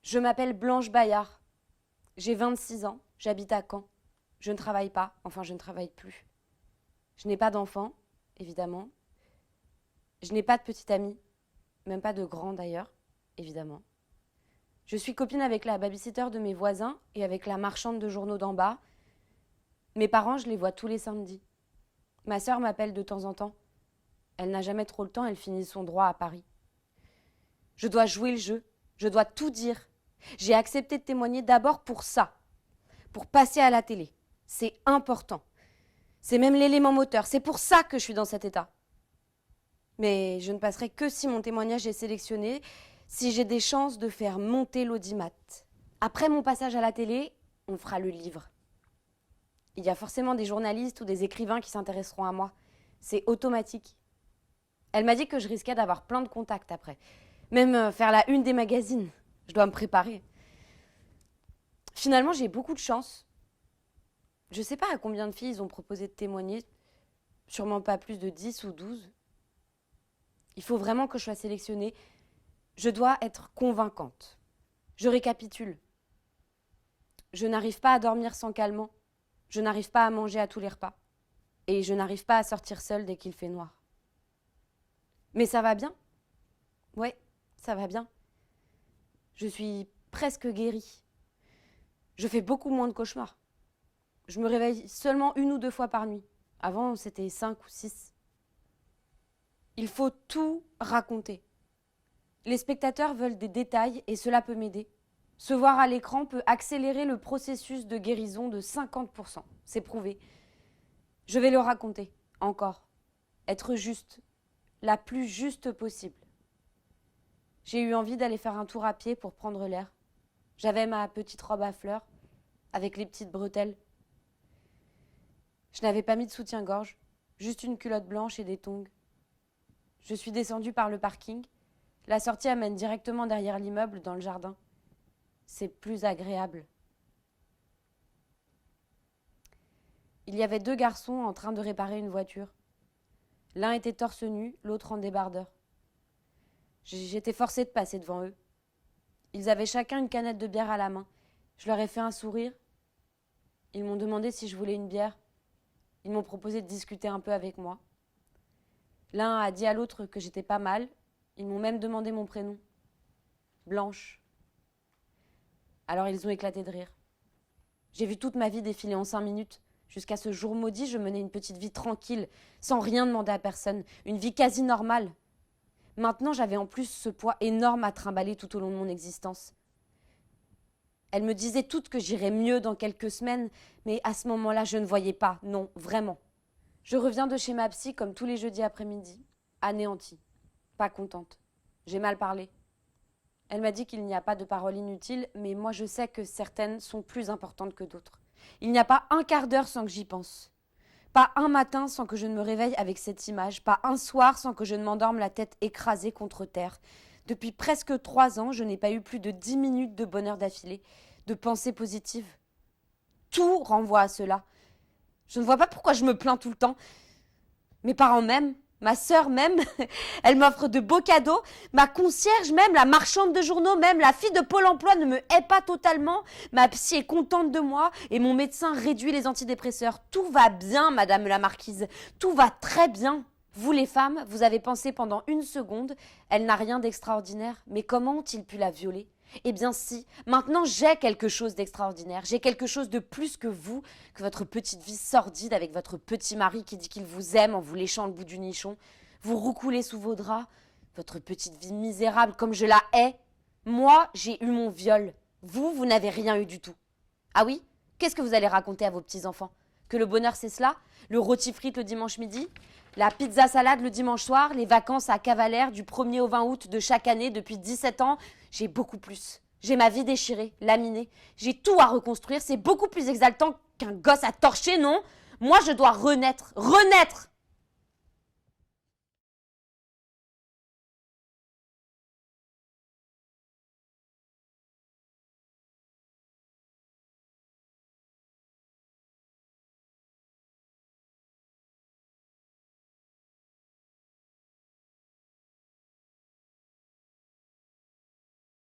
Je m'appelle Blanche Bayard. J'ai 26 ans, j'habite à Caen. Je ne travaille pas, enfin je ne travaille plus. Je n'ai pas d'enfant, évidemment. Je n'ai pas de petite amie, même pas de grand d'ailleurs, évidemment. Je suis copine avec la babysitter de mes voisins et avec la marchande de journaux d'en bas. Mes parents, je les vois tous les samedis. Ma sœur m'appelle de temps en temps. Elle n'a jamais trop le temps, elle finit son droit à Paris. Je dois jouer le jeu, je dois tout dire. J'ai accepté de témoigner d'abord pour ça, pour passer à la télé. C'est important. C'est même l'élément moteur, c'est pour ça que je suis dans cet état. Mais je ne passerai que si mon témoignage est sélectionné, si j'ai des chances de faire monter l'audimat. Après mon passage à la télé, on fera le livre. Il y a forcément des journalistes ou des écrivains qui s'intéresseront à moi. C'est automatique. Elle m'a dit que je risquais d'avoir plein de contacts après. Même faire la une des magazines. Je dois me préparer. Finalement, j'ai beaucoup de chance. Je ne sais pas à combien de filles ils ont proposé de témoigner. Sûrement pas plus de 10 ou 12. Il faut vraiment que je sois sélectionnée. Je dois être convaincante. Je récapitule. Je n'arrive pas à dormir sans calmant. Je n'arrive pas à manger à tous les repas. Et je n'arrive pas à sortir seule dès qu'il fait noir. Mais ça va bien. Ouais, ça va bien. Je suis presque guérie. Je fais beaucoup moins de cauchemars. Je me réveille seulement 1 ou 2 fois par nuit. Avant, c'était 5 ou 6. Il faut tout raconter. Les spectateurs veulent des détails et cela peut m'aider. Se voir à l'écran peut accélérer le processus de guérison de 50%. C'est prouvé. Je vais le raconter, encore. Être juste, la plus juste possible. J'ai eu envie d'aller faire un tour à pied pour prendre l'air. J'avais ma petite robe à fleurs, avec les petites bretelles. Je n'avais pas mis de soutien-gorge, juste une culotte blanche et des tongs. Je suis descendue par le parking. La sortie amène directement derrière l'immeuble, dans le jardin. C'est plus agréable. Il y avait 2 garçons en train de réparer une voiture. L'un était torse nu, l'autre en débardeur. J'étais forcée de passer devant eux. Ils avaient chacun une canette de bière à la main. Je leur ai fait un sourire. Ils m'ont demandé si je voulais une bière. Ils m'ont proposé de discuter un peu avec moi. L'un a dit à l'autre que j'étais pas mal. Ils m'ont même demandé mon prénom. Blanche. Alors ils ont éclaté de rire. J'ai vu toute ma vie défiler en 5 minutes. Jusqu'à ce jour maudit, je menais une petite vie tranquille, sans rien demander à personne. Une vie quasi normale. Maintenant, j'avais en plus ce poids énorme à trimballer tout au long de mon existence. Elles me disaient toutes que j'irais mieux dans quelques semaines, mais à ce moment-là, je ne voyais pas, non, vraiment. Je reviens de chez ma psy comme tous les jeudis après-midi, anéantie, pas contente. J'ai mal parlé. Elle m'a dit qu'il n'y a pas de paroles inutiles, mais moi je sais que certaines sont plus importantes que d'autres. Il n'y a pas un quart d'heure sans que j'y pense. Pas un matin sans que je ne me réveille avec cette image, pas un soir sans que je ne m'endorme la tête écrasée contre terre. Depuis presque 3 ans, je n'ai pas eu plus de 10 minutes de bonheur d'affilée, de pensées positives. Tout renvoie à cela. Je ne vois pas pourquoi je me plains tout le temps. Mes parents m'aiment, ma sœur m'aime, elle m'offre de beaux cadeaux, ma concierge m'aime, la marchande de journaux m'aime, la fille de Pôle emploi ne me hait pas totalement, ma psy est contente de moi et mon médecin réduit les antidépresseurs. Tout va bien, madame la marquise, tout va très bien. Vous les femmes, vous avez pensé pendant 1 seconde, elle n'a rien d'extraordinaire, mais comment ont-ils pu la violer ? Eh bien si, maintenant j'ai quelque chose d'extraordinaire, j'ai quelque chose de plus que vous, que votre petite vie sordide avec votre petit mari qui dit qu'il vous aime en vous léchant le bout du nichon. Vous roucoulez sous vos draps, votre petite vie misérable comme je la hais. Moi, j'ai eu mon viol, vous n'avez rien eu du tout. Ah oui ? Qu'est-ce que vous allez raconter à vos petits-enfants ? Que le bonheur c'est cela ? Le rôti frite le dimanche midi ? La pizza salade le dimanche soir, les vacances à Cavalère du 1er au 20 août de chaque année depuis 17 ans, j'ai beaucoup plus. J'ai ma vie déchirée, laminée. J'ai tout à reconstruire, c'est beaucoup plus exaltant qu'un gosse à torcher, non ? Moi, je dois renaître. Renaître !